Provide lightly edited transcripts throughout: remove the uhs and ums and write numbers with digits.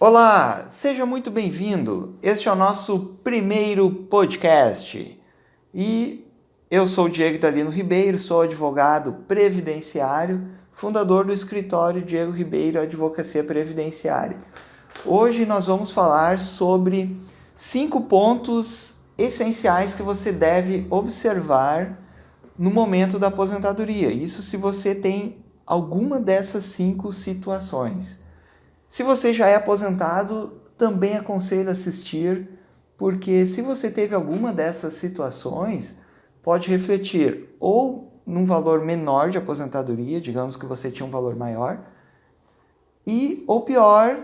Olá, seja muito bem-vindo. Este é o nosso primeiro podcast e eu sou o Diego Dalino Ribeiro, sou advogado previdenciário, fundador do escritório Diego Ribeiro Advocacia Previdenciária. Hoje nós vamos falar sobre 5 pontos essenciais que você deve observar no momento da aposentadoria. Isso se você tem alguma dessas 5 situações. Se você já é aposentado, também aconselho assistir, porque se você teve alguma dessas situações, pode refletir ou num valor menor de aposentadoria, digamos que você tinha um valor maior, ou pior,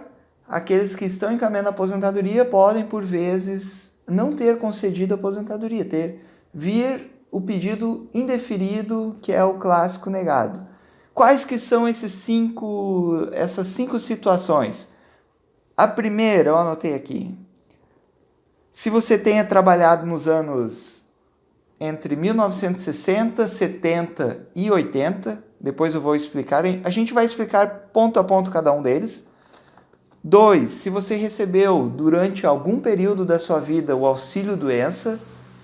aqueles que estão encaminhando a aposentadoria podem, por vezes, não ter concedido a aposentadoria, vir o pedido indeferido, que é o clássico negado. Quais que são essas 5 situações? A primeira, eu anotei aqui. Se você tenha trabalhado nos anos entre 1960, 70 e 80, depois eu vou explicar, a gente vai explicar ponto a ponto cada um deles. 2, se você recebeu durante algum período da sua vida o auxílio-doença,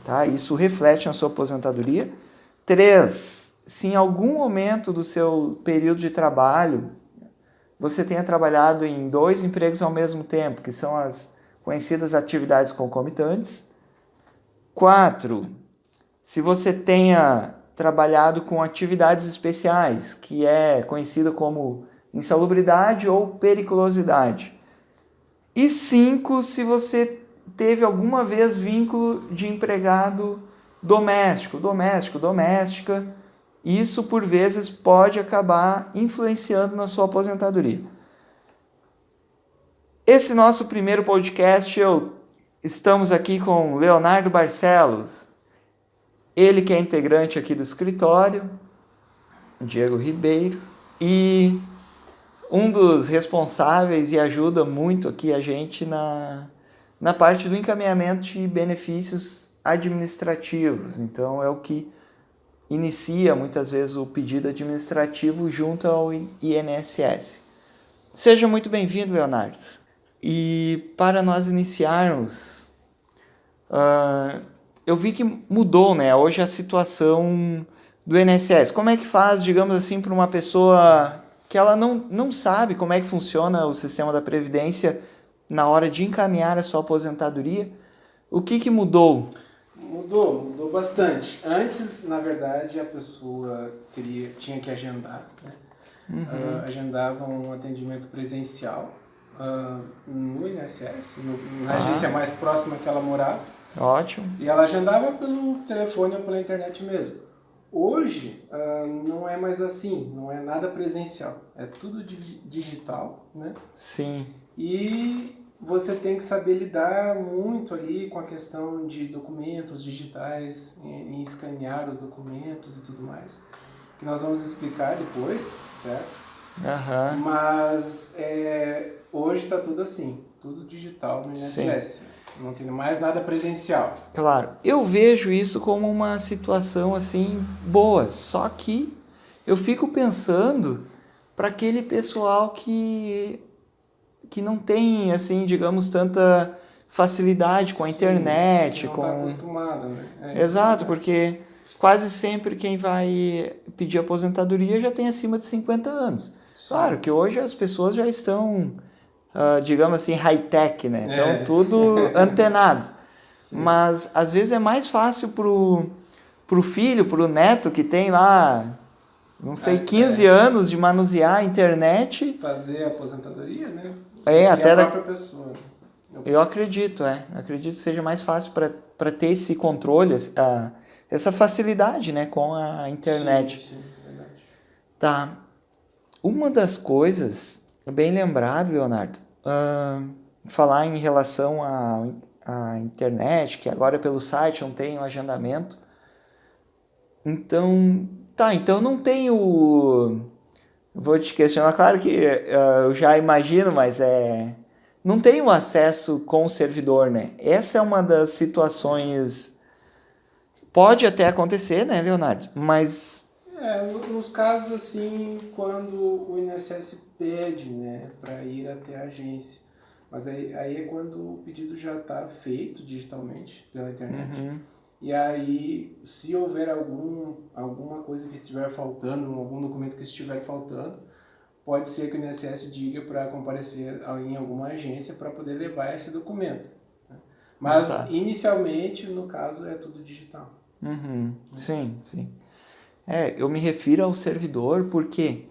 tá? Isso reflete na sua aposentadoria. 3, se em algum momento do seu período de trabalho você tenha trabalhado em 2 empregos ao mesmo tempo, que são as conhecidas atividades concomitantes. 4, se você tenha trabalhado com atividades especiais, que é conhecida como insalubridade ou periculosidade. E 5, se você teve alguma vez vínculo de empregado doméstica, isso por vezes pode acabar influenciando na sua aposentadoria. Esse nosso primeiro podcast, estamos aqui com Leonardo Barcelos, ele que é integrante aqui do escritório, Diego Ribeiro, e um dos responsáveis e ajuda muito aqui a gente na parte do encaminhamento de benefícios administrativos. Então é o que inicia muitas vezes o pedido administrativo junto ao INSS. Seja muito bem-vindo, Leonardo. E para nós iniciarmos, eu vi que mudou, né? Hoje a situação do INSS. Como é que faz, digamos assim, para uma pessoa que ela não sabe como é que funciona o sistema da Previdência na hora de encaminhar a sua aposentadoria? O que mudou? Mudou bastante. Antes, na verdade, a pessoa tinha que agendar, né? Agendava um atendimento presencial no INSS, na agência mais próxima que ela morava. Ótimo. E ela agendava pelo telefone ou pela internet mesmo. Hoje, não é mais assim, não é nada presencial. É tudo digital, né? Sim. E você tem que saber lidar muito ali com a questão de documentos digitais, em escanear os documentos e tudo mais, que nós vamos explicar depois, certo? Mas hoje está tudo assim, tudo digital no INSS. Sim. Não tem mais nada presencial. Claro, eu vejo isso como uma situação assim boa, só que eu fico pensando para aquele pessoal que não tem, assim, digamos, tanta facilidade com a internet. Não está acostumado, né? Exato, porque quase sempre quem vai pedir aposentadoria já tem acima de 50 anos. Sim. Claro que hoje as pessoas já estão, digamos assim, high-tech, né? Então, tudo antenado. Sim. Mas, às vezes, é mais fácil pro filho, pro neto que tem lá, não sei, 15 anos de manusear a internet. Fazer a aposentadoria, né? Até a própria pessoa. Eu acredito que seja mais fácil para ter esse controle, essa facilidade, né, com a internet. Sim, verdade. Tá. Uma das coisas, bem lembrado, Leonardo, falar em relação à internet, que agora pelo site não tem o agendamento. Então não tem Vou te questionar, claro que eu já imagino, mas não tem o acesso com o servidor, né? Essa é uma das situações. Pode até acontecer, né, Leonardo? Mas Nos casos assim, quando o INSS pede, né, para ir até a agência, Mas aí é quando o pedido já está feito digitalmente pela internet. Uhum. E aí, se houver alguma coisa que estiver faltando, algum documento que estiver faltando, pode ser que o INSS diga para comparecer em alguma agência para poder levar esse documento. Né? Mas, Exato. inicialmente, no caso, é tudo digital. Uhum. Sim, sim. Eu me refiro ao servidor porque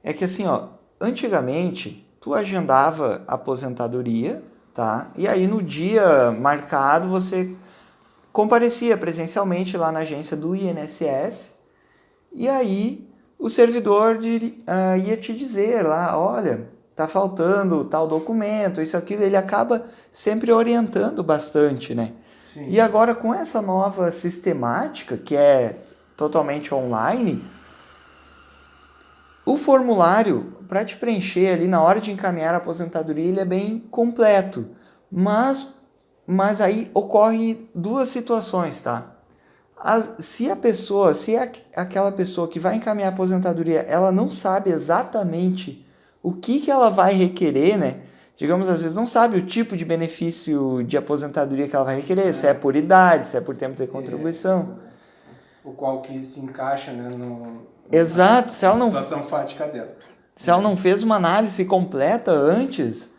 é que assim, ó, antigamente tu agendava a aposentadoria, tá? E aí no dia marcado você comparecia presencialmente lá na agência do INSS e aí o servidor ia te dizer lá, olha, tá faltando tal documento, isso, aquilo, ele acaba sempre orientando bastante, né? Sim. E agora com essa nova sistemática, que é totalmente online, o formulário, para te preencher ali na hora de encaminhar a aposentadoria, ele é bem completo. Mas aí ocorre duas situações, tá? Se aquela pessoa que vai encaminhar a aposentadoria, ela não sabe exatamente o que ela vai requerer, né? Digamos, às vezes não sabe o tipo de benefício de aposentadoria que ela vai requerer, se é por idade, se é por tempo de contribuição. O qual que se encaixa, né, Exato, na situação fática dela. Se ela não fez uma análise completa antes,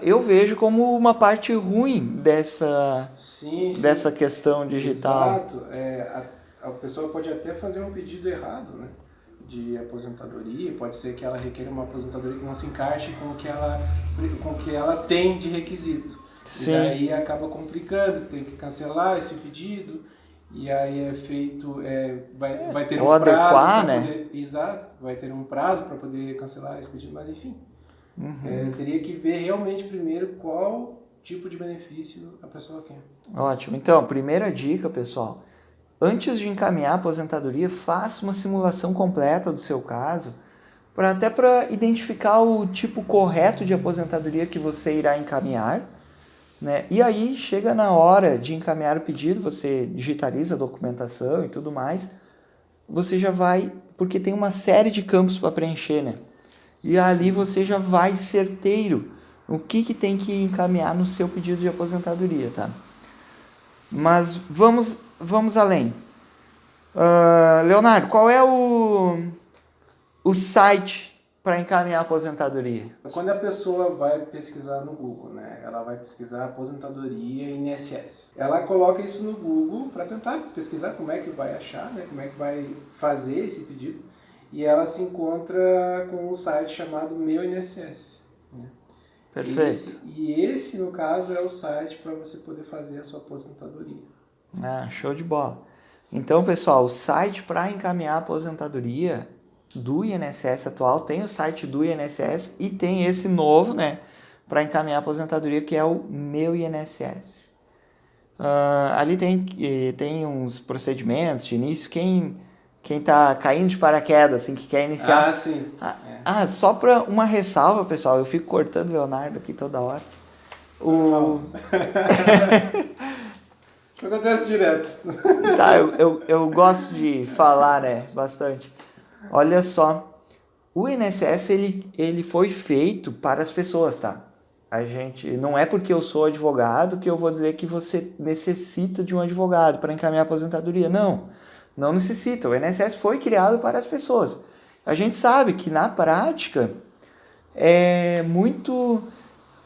eu vejo como uma parte ruim dessa questão digital. Exato. A pessoa pode até fazer um pedido errado, né, de aposentadoria. Pode ser que ela requeira uma aposentadoria que não se encaixe com o que ela tem de requisito. Sim. E daí acaba complicando, tem que cancelar esse pedido. E aí é feito, vai ter um prazo para poder, exato, vai ter um prazo para poder cancelar esse pedido, mas enfim, teria que ver realmente primeiro qual tipo de benefício a pessoa quer. Ótimo. Então, primeira dica, pessoal, antes de encaminhar a aposentadoria, faça uma simulação completa do seu caso, até para identificar o tipo correto de aposentadoria que você irá encaminhar. Né? E aí, chega na hora de encaminhar o pedido, você digitaliza a documentação e tudo mais, você já vai, porque tem uma série de campos para preencher, né? E ali você já vai certeiro o que tem que encaminhar no seu pedido de aposentadoria, tá? Mas vamos além. Leonardo, qual é o site para encaminhar a aposentadoria? Quando a pessoa vai pesquisar no Google, né? Ela vai pesquisar aposentadoria INSS. Ela coloca isso no Google para tentar pesquisar como é que vai achar, né? Como é que vai fazer esse pedido. E ela se encontra com um site chamado Meu INSS. Né? Perfeito. Esse, no caso, é o site para você poder fazer a sua aposentadoria. Show de bola. Então, pessoal, o site para encaminhar a aposentadoria do INSS atual, tem o site do INSS e tem esse novo, né, para encaminhar a aposentadoria, que é o Meu INSS. Ali tem uns procedimentos de início, quem tá caindo de paraquedas, assim, que quer iniciar... Ah, sim. Só para uma ressalva, pessoal, eu fico cortando o Leonardo aqui toda hora. Isso acontece direto. Tá, eu gosto de falar, né, bastante. Olha só, o INSS ele foi feito para as pessoas, tá? Não é porque eu sou advogado que eu vou dizer que você necessita de um advogado para encaminhar a aposentadoria. Não necessita. O INSS foi criado para as pessoas. A gente sabe que na prática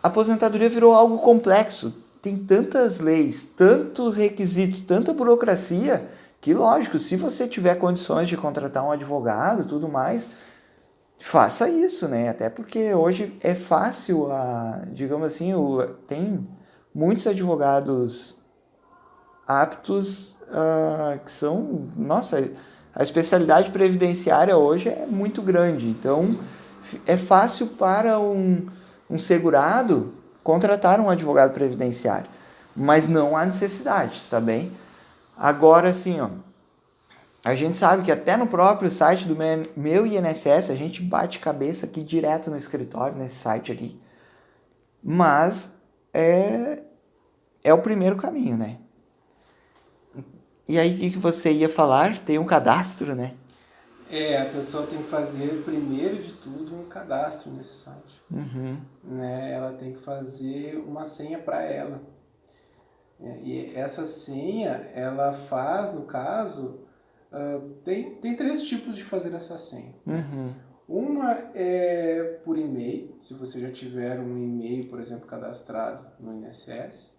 a aposentadoria virou algo complexo. Tem tantas leis, tantos requisitos, tanta burocracia que, lógico, se você tiver condições de contratar um advogado e tudo mais, faça isso, né? Até porque hoje é fácil, digamos assim, tem muitos advogados aptos que são... Nossa, a especialidade previdenciária hoje é muito grande. Então, é fácil para um segurado contratar um advogado previdenciário. Mas não há necessidade, tá bem? Agora, assim, a gente sabe que até no próprio site do Meu INSS, a gente bate cabeça aqui direto no escritório, nesse site aqui. Mas é o primeiro caminho, né? E aí, o que você ia falar? Tem um cadastro, né? A pessoa tem que fazer, primeiro de tudo, um cadastro nesse site. Né? Ela tem que fazer uma senha para ela. E essa senha, ela faz, no caso, tem 3 tipos de fazer essa senha. Uma é por e-mail, se você já tiver um e-mail, por exemplo, cadastrado no INSS,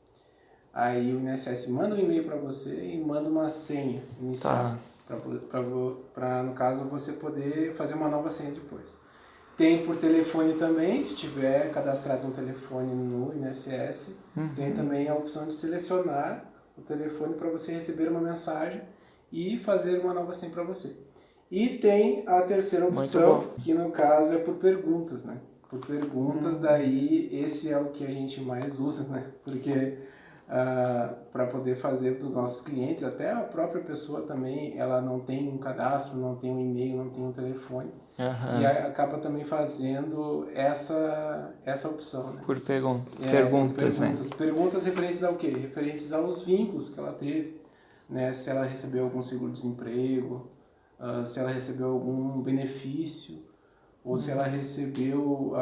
aí o INSS manda um e-mail para você e manda uma senha inicial, para, no caso, você poder fazer uma nova senha depois. Tem por telefone também, se tiver cadastrado um telefone no INSS, tem também a opção de selecionar o telefone para você receber uma mensagem e fazer uma nova senha para você. E tem a terceira opção, que no caso é por perguntas, né? Por perguntas, daí esse é o que a gente mais usa, né? Porque para poder fazer dos nossos clientes, até a própria pessoa também, ela não tem um cadastro, não tem um e-mail, não tem um telefone. E acaba também fazendo essa opção, né? Por perguntas, né? Perguntas referentes ao quê? Referentes aos vínculos que ela teve, né? Se ela recebeu algum seguro-desemprego, se ela recebeu algum benefício, ou se ela recebeu,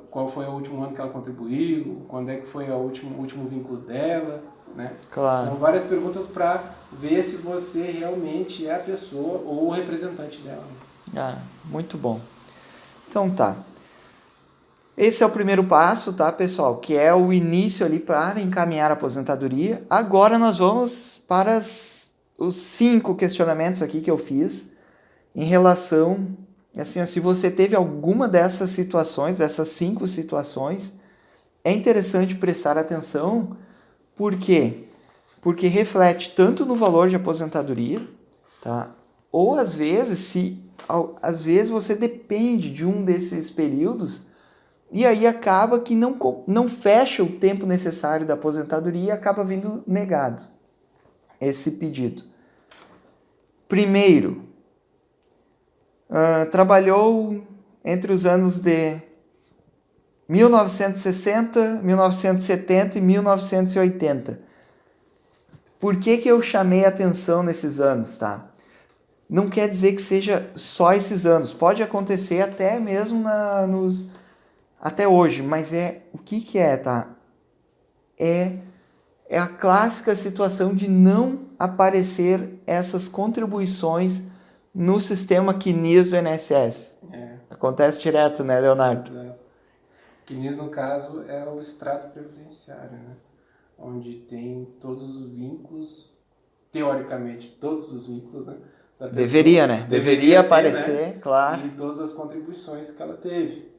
qual foi o último ano que ela contribuiu, quando é que foi o último vínculo dela, né? Claro. São várias perguntas para ver se você realmente é a pessoa ou o representante dela. Muito bom. Então tá. Esse é o primeiro passo, tá, pessoal? Que é o início ali para encaminhar a aposentadoria. Agora nós vamos para os 5 questionamentos aqui que eu fiz em relação, assim, se você teve alguma dessas situações, dessas 5 situações, é interessante prestar atenção. Por quê? Porque reflete tanto no valor de aposentadoria, tá? Ou às vezes, às vezes você depende de um desses períodos e aí acaba que não fecha o tempo necessário da aposentadoria e acaba vindo negado esse pedido. Primeiro, trabalhou entre os anos de 1960, 1970 e 1980. Por que eu chamei atenção nesses anos, tá? Não quer dizer que seja só esses anos. Pode acontecer até mesmo até hoje, mas o que é, tá? É a clássica situação de não aparecer essas contribuições no sistema CNIS do INSS. Acontece direto, né, Leonardo? Exato. CNIS, no caso, é o extrato previdenciário, né? Onde tem todos os vínculos, teoricamente, todos os vínculos, né? Da pessoa. Deveria, né? Deveria aparecer, né? Claro. E todas as contribuições que ela teve.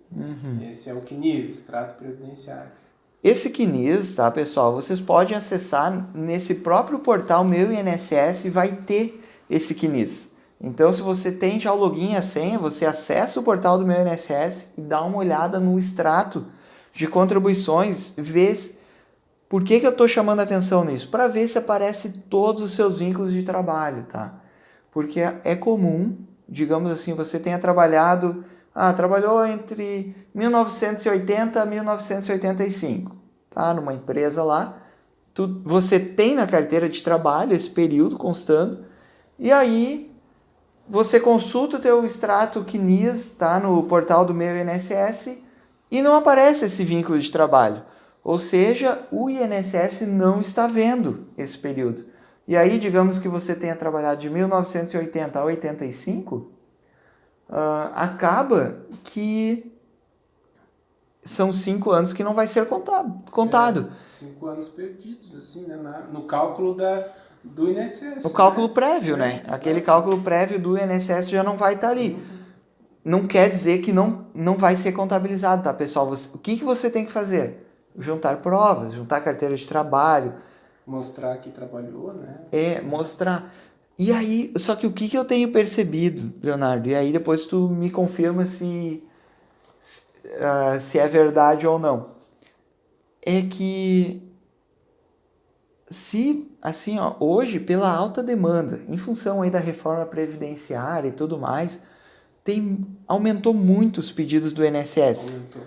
Esse é o CNIS, extrato previdenciário. Esse CNIS, tá, pessoal? Vocês podem acessar nesse próprio portal Meu INSS e vai ter esse CNIS. Então, se você tem já o login e a senha, você acessa o portal do Meu INSS e dá uma olhada no extrato de contribuições, vê por que eu estou chamando a atenção nisso? Para ver se aparece todos os seus vínculos de trabalho, tá? Porque é comum, digamos assim, você tenha trabalhado, trabalhou entre 1980 a 1985, tá? Numa empresa lá, você tem na carteira de trabalho esse período constando, e aí você consulta o teu extrato CNIS, tá? No portal do Meu INSS, e não aparece esse vínculo de trabalho. Ou seja, o INSS não está vendo esse período. E aí, digamos que você tenha trabalhado de 1980 a 85, acaba que são 5 anos que não vai ser contado. 5 anos perdidos, assim, né? No cálculo do INSS. No cálculo prévio, né? Aquele cálculo prévio do INSS já não vai estar ali. Não quer dizer que não vai ser contabilizado, tá, pessoal? O que você tem que fazer? Juntar provas, juntar carteira de trabalho. Mostrar que trabalhou, né? Mostrar. E aí, só que o que eu tenho percebido, Leonardo, e aí depois tu me confirma se é verdade ou não, é que assim, hoje, pela alta demanda, em função aí da reforma previdenciária e tudo mais, aumentou muito os pedidos do INSS. Aumentou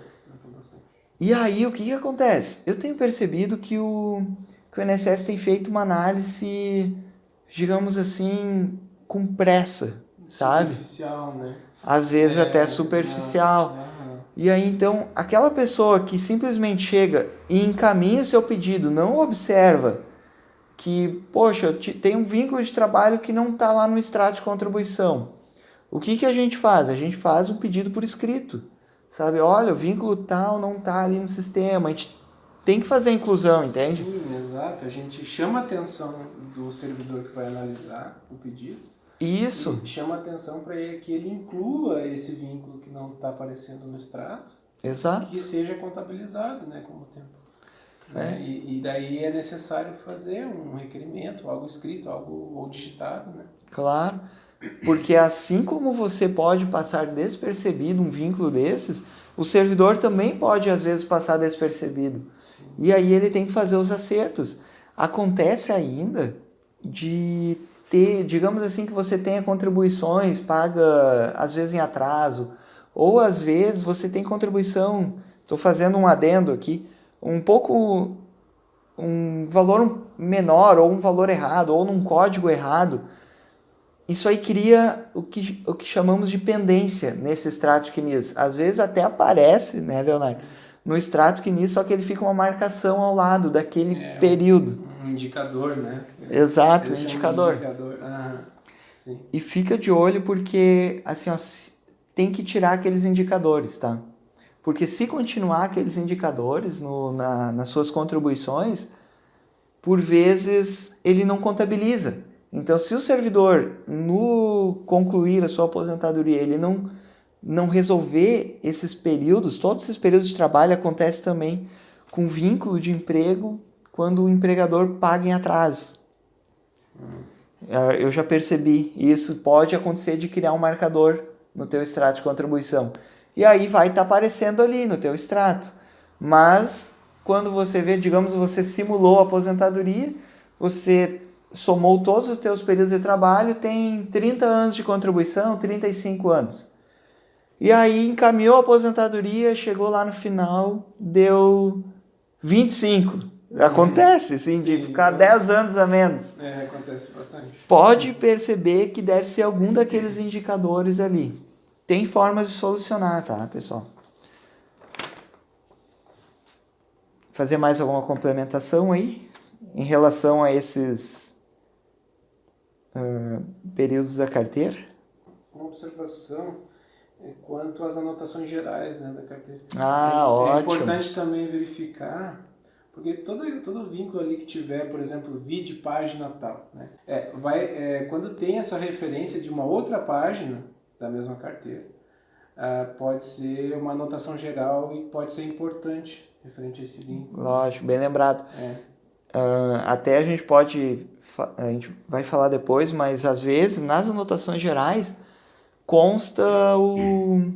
bastante. E aí, o que acontece? Eu tenho percebido que o INSS tem feito uma análise, digamos assim, com pressa, sabe? Superficial, né? Às vezes até superficial. E aí, então, aquela pessoa que simplesmente chega e encaminha o seu pedido, não observa que, poxa, tem um vínculo de trabalho que não está lá no extrato de contribuição. O que a gente faz? A gente faz um pedido por escrito, sabe? Olha, o vínculo tal não está ali no sistema. A gente tem que fazer a inclusão, entende? Sim, exato. A gente chama a atenção do servidor que vai analisar o pedido. Isso. E chama a atenção para ele que ele inclua esse vínculo que não está aparecendo no extrato. Exato. Que seja contabilizado, né, como tempo. Né? E daí é necessário fazer um requerimento, algo escrito, algo ou digitado, né? Claro, porque assim como você pode passar despercebido um vínculo desses, o servidor também pode às vezes passar despercebido. Sim. E aí ele tem que fazer os acertos. Acontece ainda de ter, digamos assim, que você tenha contribuições, paga às vezes em atraso, ou às vezes você tem contribuição, estou fazendo um adendo aqui, um valor menor, ou um valor errado, ou num código errado. Isso aí cria o que chamamos de pendência nesse extrato CNIS. Às vezes até aparece, né, Leonardo, no extrato CNIS, só que ele fica uma marcação ao lado daquele período. Um indicador, né? Exato, um indicador. Sim. E fica de olho porque, assim, ó, tem que tirar aqueles indicadores, tá? Porque se continuar aqueles indicadores nas suas contribuições, por vezes ele não contabiliza. Então, se o servidor, no concluir a sua aposentadoria, ele não resolver esses períodos, todos esses períodos de trabalho acontece também com vínculo de emprego quando o empregador paga em atraso. Eu já percebi, e isso pode acontecer de criar um marcador no teu extrato de contribuição. E aí vai estar aparecendo ali no teu extrato. Mas, quando você vê, digamos, você simulou a aposentadoria, você somou todos os teus períodos de trabalho, tem 30 anos de contribuição, 35 anos. E aí encaminhou a aposentadoria, chegou lá no final, deu 25. Acontece, sim, de ficar 10 anos a menos. Acontece bastante. Pode perceber que deve ser algum daqueles indicadores ali. Tem formas de solucionar, tá, pessoal? Fazer mais alguma complementação aí em relação a esses períodos da carteira? Uma observação quanto às anotações gerais, né, da carteira. Ótimo. É importante também verificar, porque todo vínculo ali que tiver, por exemplo, vide página tal, né, quando tem essa referência de uma outra página da mesma carteira, pode ser uma anotação geral e pode ser importante referente a esse vínculo. Lógico, bem lembrado. Até a gente vai falar depois, mas às vezes nas anotações gerais consta o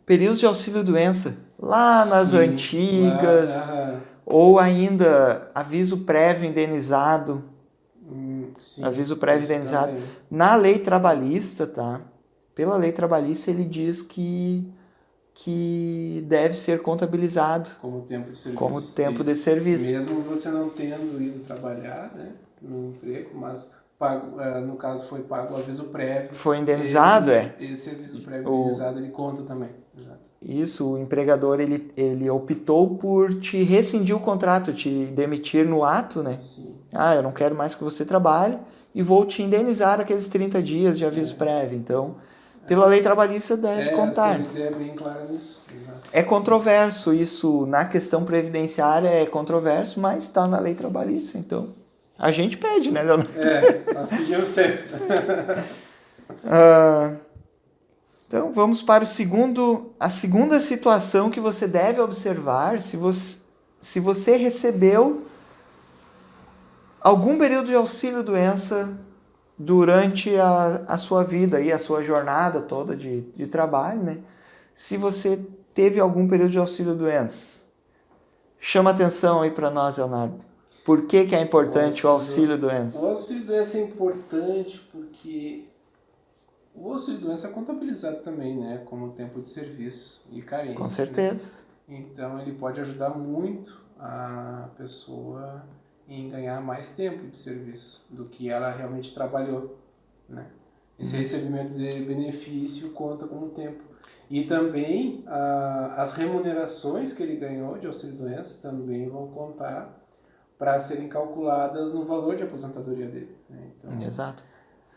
período de auxílio-doença lá nas antigas, ou ainda aviso prévio indenizado. Aviso prévio indenizado. Também. Na lei trabalhista, tá? Pela lei trabalhista ele diz que deve ser contabilizado como tempo de serviço. Como tempo de serviço. Mesmo você não tendo ido trabalhar, né, no emprego, mas no caso foi pago o aviso prévio. Foi indenizado, Esse aviso prévio indenizado ele conta também. Exato. Isso, o empregador ele optou por te rescindir o contrato, te demitir no ato, né? Sim. Eu não quero mais que você trabalhe e vou te indenizar aqueles 30 dias de aviso prévio. Então, pela lei trabalhista deve contar. A CLT é bem clara nisso. Exato. É controverso isso, na questão previdenciária é controverso, mas está na lei trabalhista, então a gente pede, né, Leonardo? Nós pedimos sempre. Então vamos para a segunda situação que você deve observar se você recebeu algum período de auxílio-doença durante a sua vida e a sua jornada toda de trabalho, né? Se você teve algum período de auxílio-doença, chama atenção aí para nós, Leonardo. Por que é importante o auxílio-doença? O auxílio-doença é importante porque o auxílio-doença é contabilizado também, né? Como tempo de serviço e carência. Com certeza. Né? Então ele pode ajudar muito a pessoa em ganhar mais tempo de serviço do que ela realmente trabalhou, né? Esse recebimento de benefício conta como tempo. E também as remunerações que ele ganhou de auxílio-doença também vão contar para serem calculadas no valor de aposentadoria dele, né? Exato.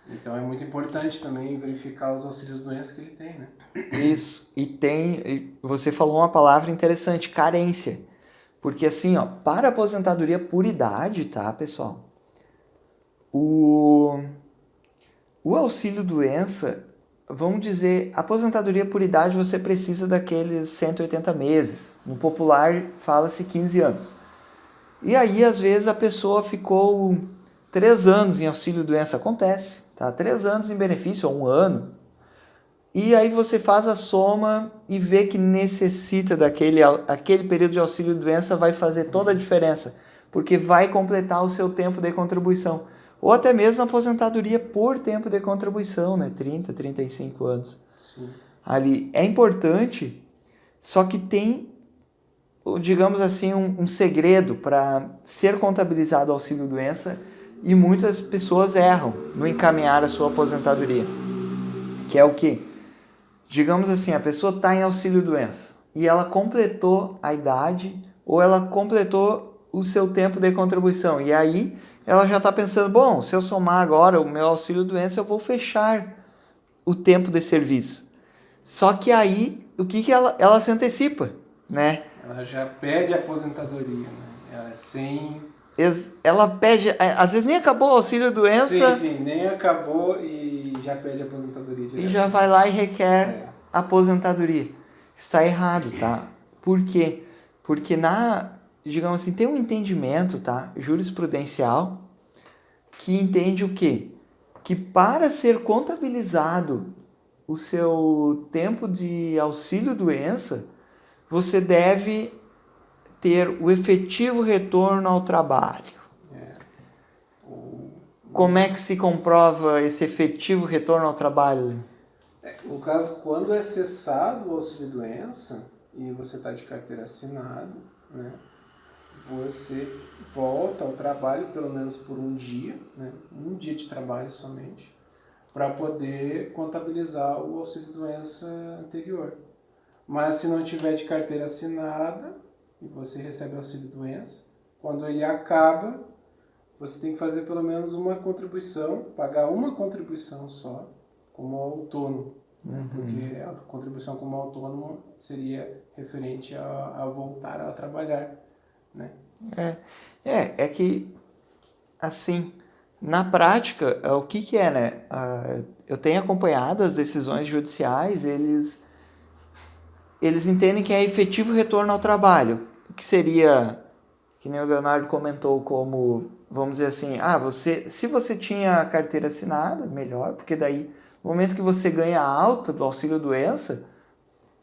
Então é muito importante também verificar os auxílios-doença que ele tem, né? Isso. Você falou uma palavra interessante, carência. Porque assim, ó, para aposentadoria por idade, tá, pessoal? O auxílio-doença, vamos dizer, aposentadoria por idade você precisa daqueles 180 meses. No popular fala-se 15 anos. E aí, às vezes, a pessoa ficou 3 anos em auxílio-doença. Acontece, tá? 3 anos em benefício, ou 1 ano. E aí você faz a soma e vê que necessita aquele período de auxílio-doença, vai fazer toda a diferença, porque vai completar o seu tempo de contribuição. Ou até mesmo a aposentadoria por tempo de contribuição, né? 30, 35 anos. Sim. Ali é importante, só que tem, digamos assim, um segredo para ser contabilizado o auxílio-doença e muitas pessoas erram no encaminhar a sua aposentadoria. Que é o quê? Digamos assim, a pessoa está em auxílio-doença e ela completou a idade ou ela completou o seu tempo de contribuição. E aí ela já está pensando, bom, se eu somar agora o meu auxílio-doença, eu vou fechar o tempo de serviço. Só que aí, o que ela se antecipa, né? Ela já pede aposentadoria, né? Ela é sem... Ela pede, às vezes nem acabou o auxílio-doença. Sim, nem acabou e já pede aposentadoria direto. E já vai lá e requer aposentadoria. Está errado, tá? Por quê? Porque digamos assim, tem um entendimento, tá? Jurisprudencial que entende o quê? Que para ser contabilizado o seu tempo de auxílio-doença, você deve ter o efetivo retorno ao trabalho. Como é que se comprova esse efetivo retorno ao trabalho? No caso, quando é cessado o auxílio-doença e você está de carteira assinada, né, você volta ao trabalho pelo menos por um dia, né, um dia de trabalho somente, para poder contabilizar o auxílio-doença anterior. Mas se não tiver de carteira assinada e você recebe auxílio-doença, quando ele acaba, você tem que fazer pelo menos uma contribuição, pagar uma contribuição só, como autônomo. Uhum. Porque a contribuição como autônomo seria referente a voltar a trabalhar, né? É que, assim, na prática, o que é, né? Eu tenho acompanhado as decisões judiciais, eles entendem que é efetivo retorno ao trabalho, que seria, que nem o Leonardo comentou, como, vamos dizer assim, se você tinha a carteira assinada, melhor, porque daí, no momento que você ganha a alta do auxílio-doença,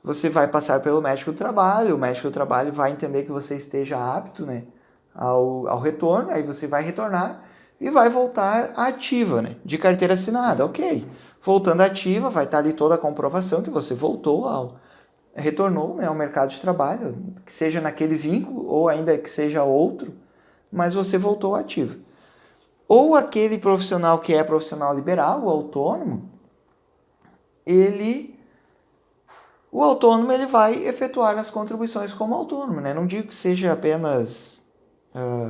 você vai passar pelo médico do trabalho, o médico do trabalho vai entender que você esteja apto, né, ao retorno, aí você vai retornar e vai voltar à ativa, né, de carteira assinada, ok. Voltando à ativa, vai estar ali toda a comprovação que você retornou, né, ao mercado de trabalho, que seja naquele vínculo ou ainda que seja outro, mas você voltou ativo. Ou aquele profissional que é profissional liberal, o autônomo, o autônomo ele vai efetuar as contribuições como autônomo, né? Não digo que seja apenas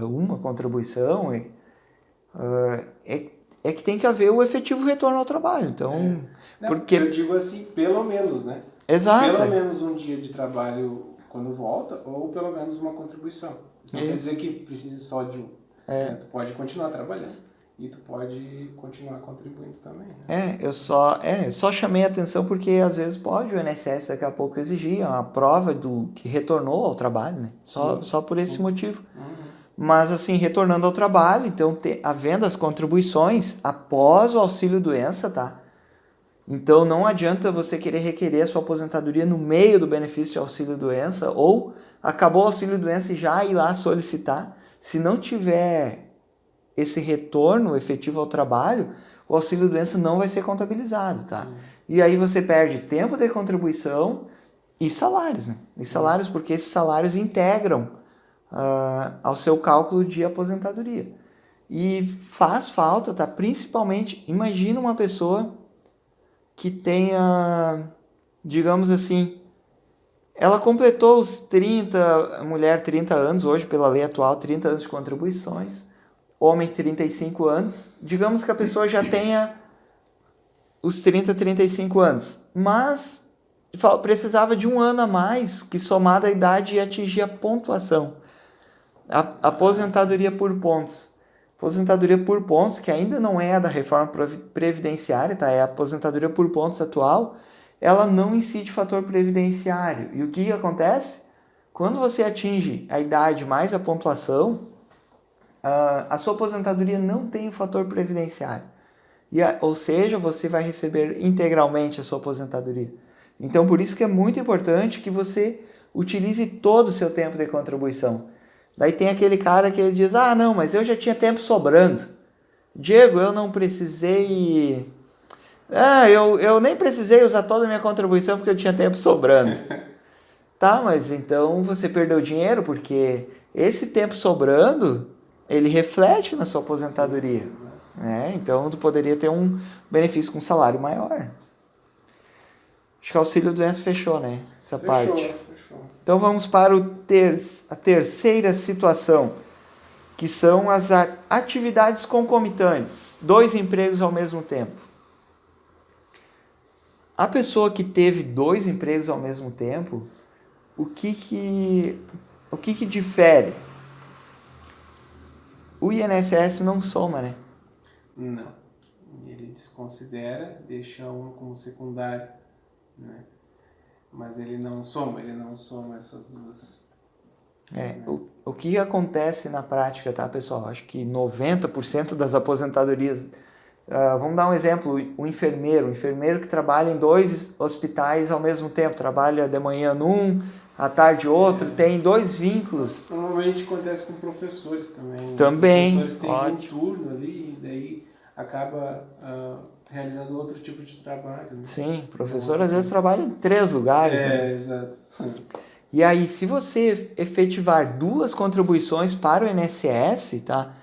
uma contribuição, é que tem que haver o efetivo retorno ao trabalho. Então, porque eu digo assim, pelo menos, né? Exato. Pelo menos um dia de trabalho quando volta, ou pelo menos uma contribuição. Não quer dizer que precise só de um. Né? Tu pode continuar trabalhando e tu pode continuar contribuindo também. Né? Eu só chamei a atenção porque às vezes pode o INSS daqui a pouco exigir a prova do que retornou ao trabalho, né? Só por esse motivo. Uhum. Mas assim, retornando ao trabalho, então havendo as contribuições após o auxílio-doença, tá? Então não adianta você querer requerer a sua aposentadoria no meio do benefício de auxílio-doença ou acabou o auxílio-doença e já ir lá solicitar. Se não tiver esse retorno efetivo ao trabalho, o auxílio-doença não vai ser contabilizado, tá? E aí você perde tempo de contribuição e salários, né? E salários, porque esses salários integram ao seu cálculo de aposentadoria. E faz falta, tá? Principalmente, imagina uma pessoa que tenha, digamos assim, ela completou os 30, mulher 30 anos, hoje pela lei atual, 30 anos de contribuições, homem 35 anos, digamos que a pessoa já tenha os 35 anos, mas precisava de um ano a mais que somada a idade ia atingir a pontuação, a aposentadoria por pontos. Aposentadoria por pontos, que ainda não é a da reforma previdenciária, tá? É a aposentadoria por pontos atual, ela não incide fator previdenciário. E o que acontece? Quando você atinge a idade mais a pontuação, a sua aposentadoria não tem o fator previdenciário. Ou seja, você vai receber integralmente a sua aposentadoria. Então, por isso que é muito importante que você utilize todo o seu tempo de contribuição. Daí tem aquele cara que ele diz, não, mas eu já tinha tempo sobrando. Diego, eu não precisei... eu nem precisei usar toda a minha contribuição porque eu tinha tempo sobrando. Tá, mas então você perdeu dinheiro porque esse tempo sobrando, ele reflete na sua aposentadoria. Sim, então tu poderia ter um benefício com salário maior. Acho que o auxílio doença fechou, né? Essa parte. Fechou. Então vamos para a terceira situação, que são as atividades concomitantes, 2 empregos ao mesmo tempo. A pessoa que teve 2 empregos ao mesmo tempo, o que difere? O INSS não soma, né? Não. Ele desconsidera, deixa um como secundário, né? Mas ele não soma essas duas. Né? O que acontece na prática, tá, pessoal? Acho que 90% das aposentadorias... vamos dar um exemplo, o enfermeiro que trabalha em 2 hospitais ao mesmo tempo, trabalha de manhã num, à tarde outro, tem 2 vínculos. Normalmente acontece com professores também. Também, professores têm um turno ali, e daí acaba realizando outro tipo de trabalho. Né? Sim, professor às vezes trabalha em 3 lugares. Né? Exato. E aí, se você efetivar 2 contribuições para o INSS, tá?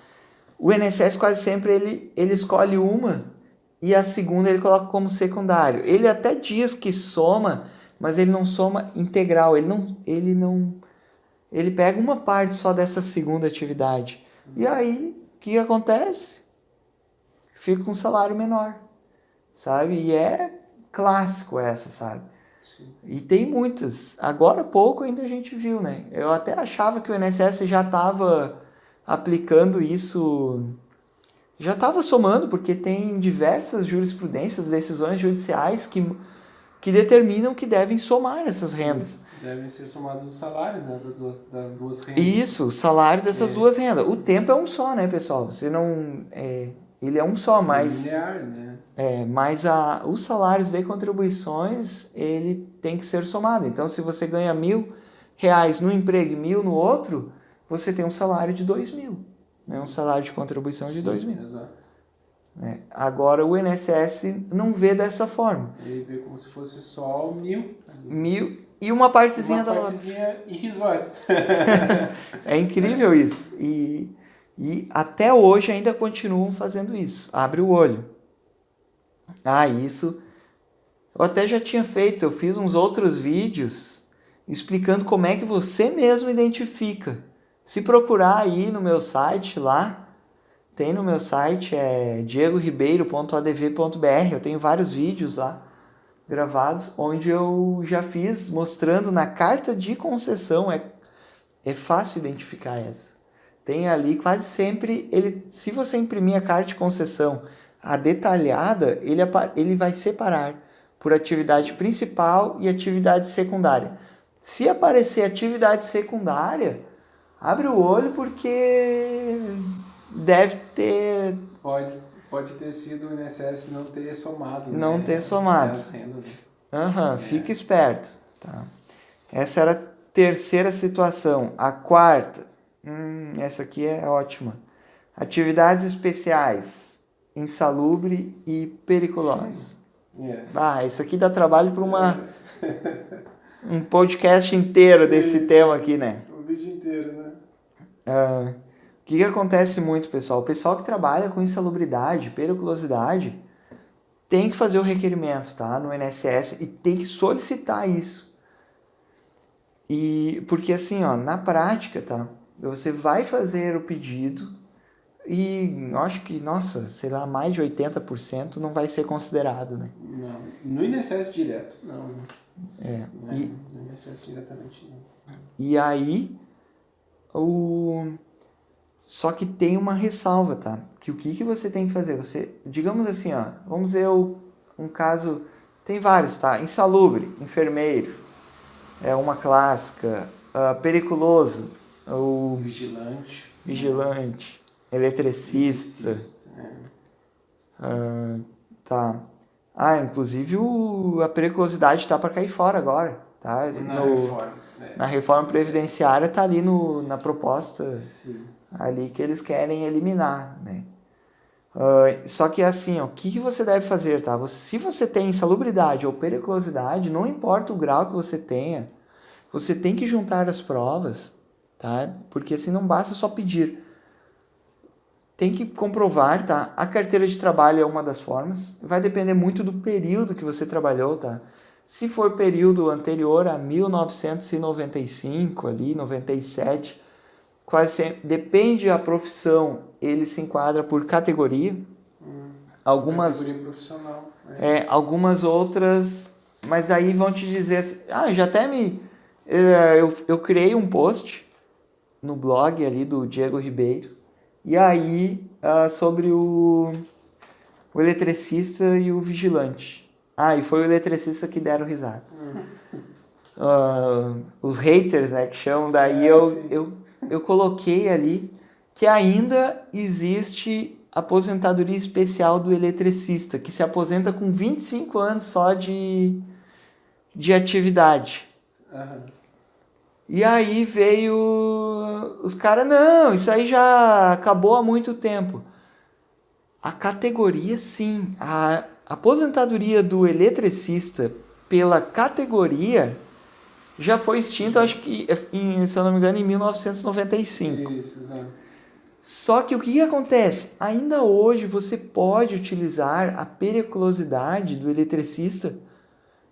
O INSS quase sempre ele escolhe uma e a segunda ele coloca como secundário. Ele até diz que soma, mas ele não soma integral. Ele pega uma parte só dessa segunda atividade. E aí, o que acontece? Fica com um salário menor, sabe? E é clássico essa, sabe? Sim. E tem muitas. Agora há pouco ainda a gente viu, né? Eu até achava que o INSS já estava aplicando isso, já estava somando, porque tem diversas jurisprudências, decisões judiciais que determinam que devem somar essas rendas. Devem ser somados os salários, né, das 2 rendas. Isso, o salário dessas 2 rendas. O tempo é um só, né, pessoal? Você não... ele é um só, mas... linear, né? Mas os salários de contribuições, ele tem que ser somado. Então, se você ganha R$1.000 no emprego e 1.000 no outro, você tem um salário de 2.000, né? Um salário de contribuição de 2.000. Exato. Agora o INSS não vê dessa forma. Ele vê como se fosse só 1.000. 1.000 e uma partezinha da outra. Uma partezinha irrisória. É incrível isso. E até hoje ainda continuam fazendo isso. Abre o olho. Isso. Eu até já tinha feito. Eu fiz uns outros vídeos explicando como é que você mesmo identifica. Se procurar aí no meu site lá, tem no meu site, diegoribeiro.adv.br, eu tenho vários vídeos lá gravados, onde eu já fiz mostrando na carta de concessão, é fácil identificar essa. Tem ali quase sempre, se você imprimir a carta de concessão, a detalhada, ele vai separar por atividade principal e atividade secundária. Se aparecer atividade secundária, abre o olho porque deve ter... Pode ter sido o INSS não ter somado. Não ter somado. As rendas. Fica esperto. Tá? Essa era a terceira situação. A quarta, essa aqui é ótima. Atividades especiais, insalubre e periculosa. Isso aqui dá trabalho para um podcast inteiro desse tema aqui, né? O vídeo inteiro, né? O que acontece muito, pessoal? O pessoal que trabalha com insalubridade, periculosidade, tem que fazer o requerimento, tá? No INSS e tem que solicitar isso. E porque assim, ó, na prática, tá? Você vai fazer o pedido e eu acho que, nossa, sei lá, mais de 80% não vai ser considerado, né? Não. No INSS direto, não. No INSS diretamente, não. E aí, só que tem uma ressalva, tá? Que o que você tem que fazer? Você, digamos assim, ó, vamos ver um caso, tem vários, tá? Insalubre, enfermeiro, uma clássica, periculoso, o vigilante, eletricista, tá? Inclusive a periculosidade tá para cair fora agora, tá? Na reforma previdenciária tá ali na proposta. Sim. Ali que eles querem eliminar, né? Só que assim, ó, o que você deve fazer, tá? Se você tem insalubridade ou periculosidade, não importa o grau que você tenha, você tem que juntar as provas, tá? Porque assim não basta só pedir. Tem que comprovar, tá? A carteira de trabalho é uma das formas. Vai depender muito do período que você trabalhou, tá? Se for período anterior a 1995, ali, 97, quase sempre, depende da profissão, ele se enquadra por categoria. Categoria profissional. Algumas outras, mas aí vão te dizer assim, já até eu criei um post no blog ali do Diego Ribeiro, e aí sobre o eletricista e o vigilante. E foi o eletricista que deram risada. Os haters, né, que chamam, daí eu coloquei ali que ainda existe aposentadoria especial do eletricista, que se aposenta com 25 anos só de atividade. E aí veio os caras, não, isso aí já acabou há muito tempo. A categoria, sim, a aposentadoria do eletricista pela categoria já foi extinto, acho que, se eu não me engano, em 1995. Isso, exato. Só que o que acontece? Ainda hoje você pode utilizar a periculosidade do eletricista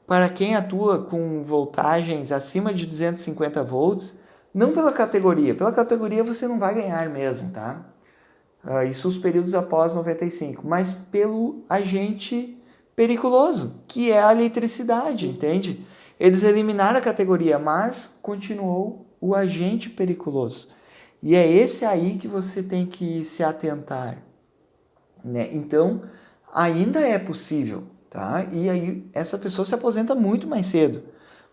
para quem atua com voltagens acima de 250 volts, não pela categoria. Pela categoria você não vai ganhar mesmo, tá? Isso os períodos após 95, mas pelo agente periculoso, que é a eletricidade, entende? Eles eliminaram a categoria, mas continuou o agente periculoso. E é esse aí que você tem que se atentar, né? Então, ainda é possível, tá? E aí essa pessoa se aposenta muito mais cedo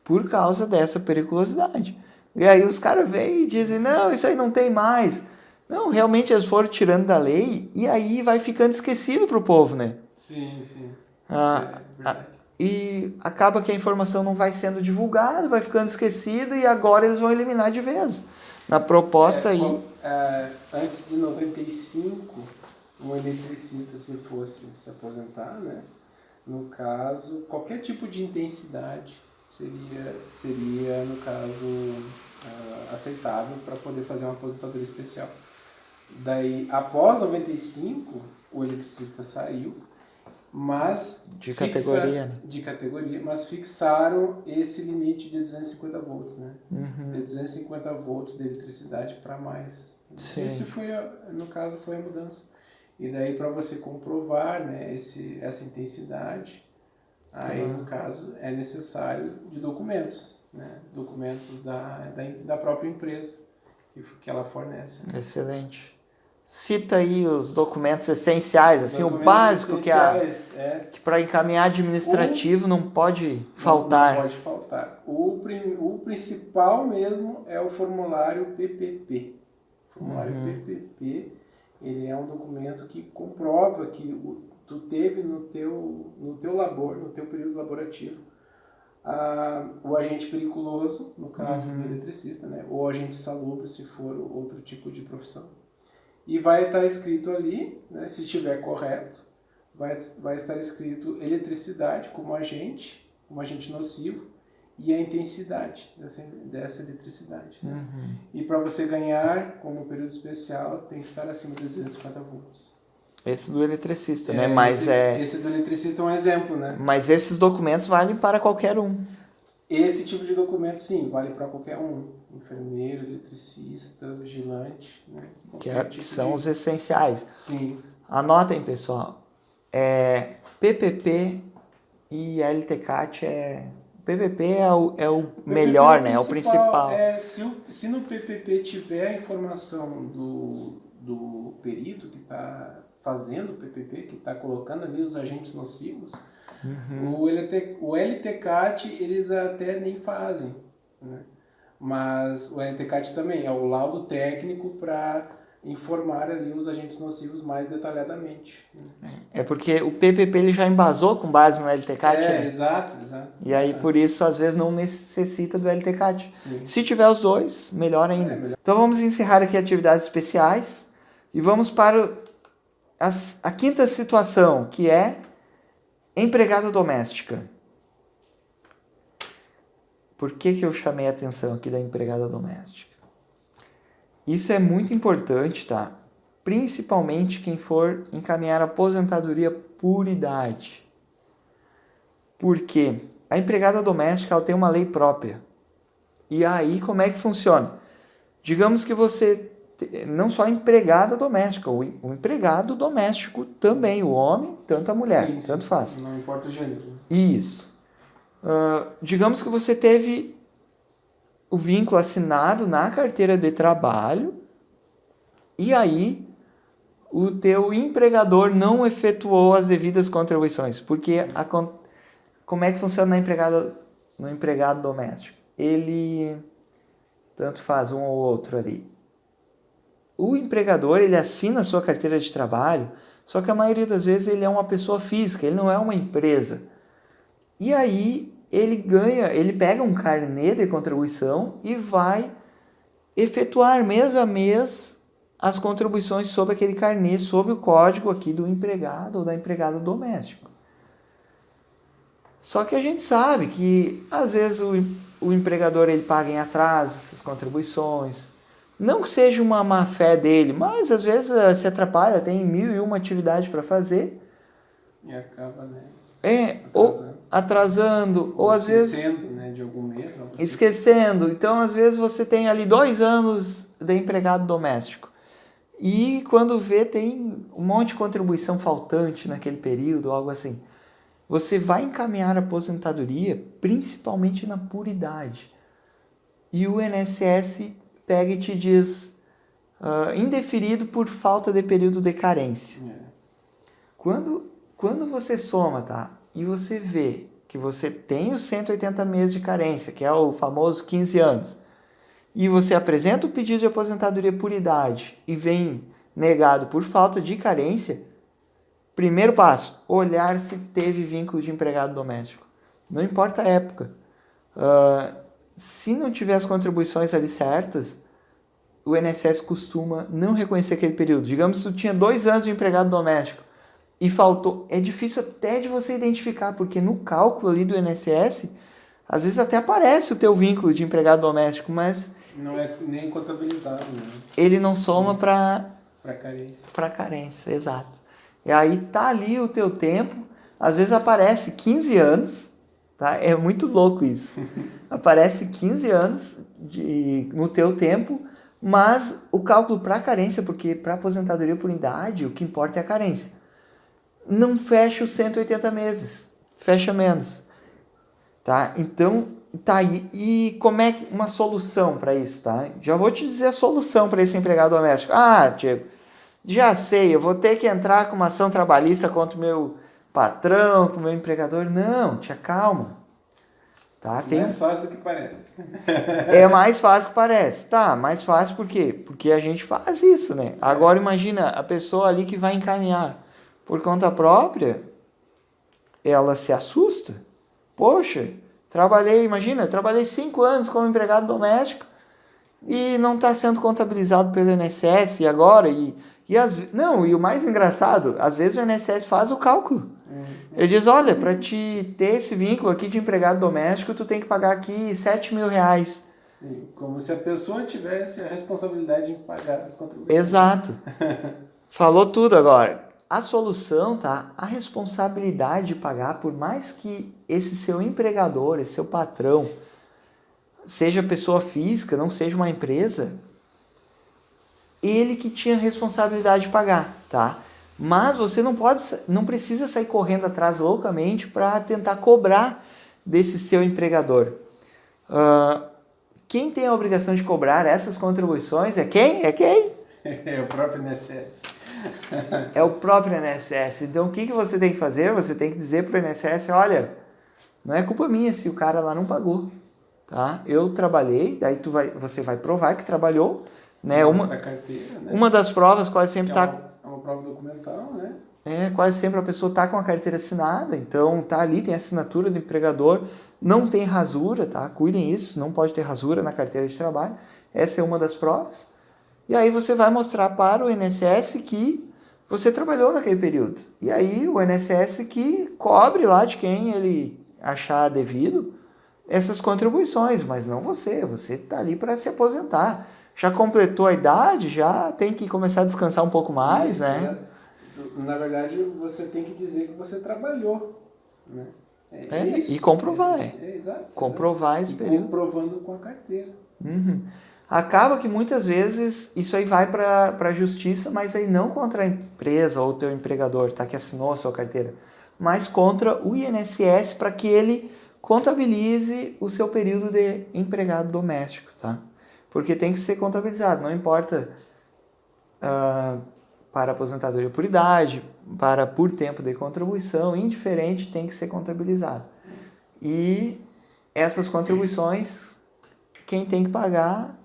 por causa dessa periculosidade. E aí os caras vêm e dizem, não, isso aí não tem mais. Não, realmente eles foram tirando da lei e aí vai ficando esquecido pro povo, né? Sim. E acaba que a informação não vai sendo divulgada, vai ficando esquecido e agora eles vão eliminar de vez. Na proposta antes de 95, um eletricista, se fosse se aposentar, né? No caso, qualquer tipo de intensidade seria no caso, aceitável para poder fazer uma aposentadoria especial. Daí, após 95, o eletricista saiu, mas de categoria, mas fixaram esse limite de 250 volts, né? Uhum. De 250 volts de eletricidade para mais. Sim. Esse no caso, foi a mudança. E daí, para você comprovar, né, essa intensidade, aí, no caso, é necessário de documentos, né? Documentos da própria empresa que ela fornece. Né? Excelente. Cita aí os documentos essenciais, assim, o básico que para encaminhar administrativo não pode faltar. Não pode faltar. O principal mesmo é o formulário PPP. O formulário PPP, ele é um documento que comprova que tu teve no teu período laborativo, o agente periculoso, no caso do eletricista, né? Ou agente salubre, se for outro tipo de profissão. E vai estar escrito ali, né, se estiver correto, vai estar escrito eletricidade como agente nocivo, e a intensidade dessa eletricidade. Né? E para você ganhar como período especial, tem que estar acima de 250 volts. Esse do eletricista, né? Mas esse do eletricista é um exemplo, né? Mas esses documentos valem para qualquer um. Esse tipo de documento, sim, vale para qualquer um. Enfermeiro, eletricista, vigilante, né? Que são os essenciais. Sim. Anotem, pessoal. PPP e LTCAT PPP é o melhor, né? É o principal. Se no PPP tiver a informação do perito que está fazendo o PPP, que está colocando ali os agentes nocivos, o LTCAT eles até nem fazem, né? Mas o LTCAT também é o laudo técnico para informar ali os agentes nocivos mais detalhadamente. É porque o PPP ele já embasou com base no LTCAT, né? Exato. E aí, por isso, às vezes, não necessita do LTCAT. Sim. Se tiver os dois, melhor ainda. Melhor. Então, vamos encerrar aqui atividades especiais e vamos para a quinta situação, que é empregada doméstica. Por que eu chamei a atenção aqui da empregada doméstica? Isso é muito importante, tá? Principalmente quem for encaminhar a aposentadoria por idade. Por quê? A empregada doméstica ela tem uma lei própria. E aí, como é que funciona? Digamos que você, não só a empregada doméstica, o empregado doméstico também, o homem, tanto a mulher, tanto faz. Não importa o gênero. Isso. Digamos que você teve o vínculo assinado na carteira de trabalho e aí o teu empregador não efetuou as devidas contribuições. Porque como é que funciona no empregado doméstico? Ele tanto faz um ou outro ali. O empregador, ele assina a sua carteira de trabalho, só que a maioria das vezes ele é uma pessoa física, ele não é uma empresa. E aí ele pega um carnê de contribuição e vai efetuar mês a mês as contribuições sobre aquele carnê, sobre o código aqui do empregado ou da empregada doméstica. Só que a gente sabe que às vezes o empregador ele paga em atraso essas contribuições. Não que seja uma má fé dele, mas às vezes se atrapalha, tem 1001 atividades para fazer. E acaba, né? Atrasando, ou às vezes esquecendo, né, de algum mês. Esquecendo. Então, às vezes, você tem ali 2 anos de empregado doméstico. E quando vê, tem um monte de contribuição faltante naquele período, algo assim. Você vai encaminhar a aposentadoria, principalmente na puridade. E o INSS pega e te diz indeferido por falta de período de carência. Quando você soma, tá? E você vê que você tem os 180 meses de carência, que é o famoso 15 anos, e você apresenta o pedido de aposentadoria por idade e vem negado por falta de carência, primeiro passo, olhar se teve vínculo de empregado doméstico. Não importa a época. Se não tiver as contribuições ali certas, o INSS costuma não reconhecer aquele período. Digamos que tu tinha 2 anos de empregado doméstico e faltou. É difícil até de você identificar, porque no cálculo ali do INSS, às vezes até aparece o teu vínculo de empregado doméstico, mas não é nem contabilizado, né? Ele não soma para carência. Para carência, exato. E aí tá ali o teu tempo, às vezes aparece 15 anos, tá? É muito louco isso. Aparece 15 anos no teu tempo, mas o cálculo para carência, porque para aposentadoria por idade, o que importa é a carência. Não fecha os 180 meses, fecha menos. Tá? Então, tá aí. E como é que uma solução para isso, tá? Já vou te dizer a solução para esse empregado doméstico. Diego, já sei, eu vou ter que entrar com uma ação trabalhista contra o meu patrão, com o meu empregador. Não, te acalma. Tá? Mais fácil do que parece. É mais fácil que parece. Tá, mais fácil por quê? Porque a gente faz isso, né? Agora imagina a pessoa ali que vai encaminhar por conta própria, ela se assusta. Poxa, trabalhei 5 anos como empregado doméstico e não está sendo contabilizado pelo INSS agora. E o mais engraçado, às vezes o INSS faz o cálculo. Ele diz, olha, para te ter esse vínculo aqui de empregado doméstico, tu tem que pagar aqui R$7.000. Sim, como se a pessoa tivesse a responsabilidade de pagar as contribuições. Exato. Falou tudo agora. a solução, tá? A responsabilidade de pagar, por mais que esse seu empregador, esse seu patrão, seja pessoa física, não seja uma empresa, ele que tinha responsabilidade de pagar, tá? Mas você não precisa sair correndo atrás loucamente para tentar cobrar desse seu empregador. Quem tem a obrigação de cobrar essas contribuições é quem? É o próprio INSS. É o próprio INSS. Então, o que você tem que fazer? Você tem que dizer para o INSS, olha, não é culpa minha se o cara lá não pagou, tá? Eu trabalhei, daí você vai provar que trabalhou, né? Carteira, né? Uma das provas quase sempre É uma prova documental, né? Quase sempre a pessoa está com a carteira assinada, então tá ali, tem a assinatura do empregador, não tem rasura, tá? Cuidem isso, não pode ter rasura na carteira de trabalho. Essa é uma das provas. E aí você vai mostrar para o INSS que você trabalhou naquele período. E aí o INSS que cobre lá de quem ele achar devido essas contribuições, mas não você. Você está ali para se aposentar. Já completou a idade, já tem que começar a descansar um pouco mais, isso, né? Na verdade, você tem que dizer que você trabalhou, né? Isso. E comprovar. Exato. Comprovar esse período. Comprovando com a carteira. Uhum. Acaba que muitas vezes isso aí vai para a justiça, mas aí não contra a empresa ou o teu empregador, tá, que assinou a sua carteira, mas contra o INSS para que ele contabilize o seu período de empregado doméstico, tá? Porque tem que ser contabilizado, não importa para aposentadoria por idade, por tempo de contribuição, indiferente, tem que ser contabilizado. E essas contribuições, quem tem que pagar,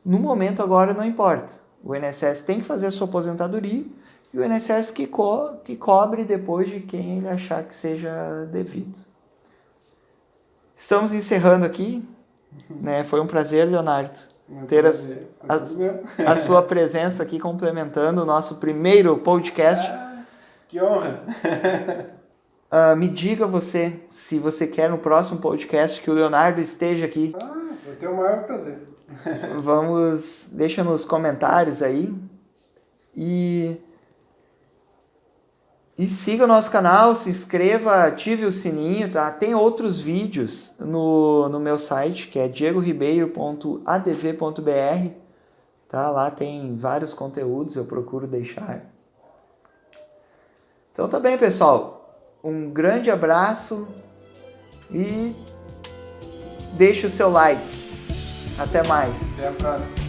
no momento agora não importa. O INSS tem que fazer a sua aposentadoria e o INSS que cobre depois de quem ele achar que seja devido. Estamos encerrando aqui, né? Foi um prazer, Leonardo, ter a sua presença aqui complementando o nosso primeiro podcast. Que honra! Me diga você, se você quer no próximo podcast que o Leonardo esteja aqui. Eu tenho o maior prazer. Deixa nos comentários aí e siga o nosso canal, se inscreva, ative o sininho, tá? Tem outros vídeos no meu site, que é diegoribeiro.adv.br, tá? Lá tem vários conteúdos, eu procuro deixar. Então tá bem, pessoal. Um grande abraço e deixe o seu like. Até mais. Até a próxima.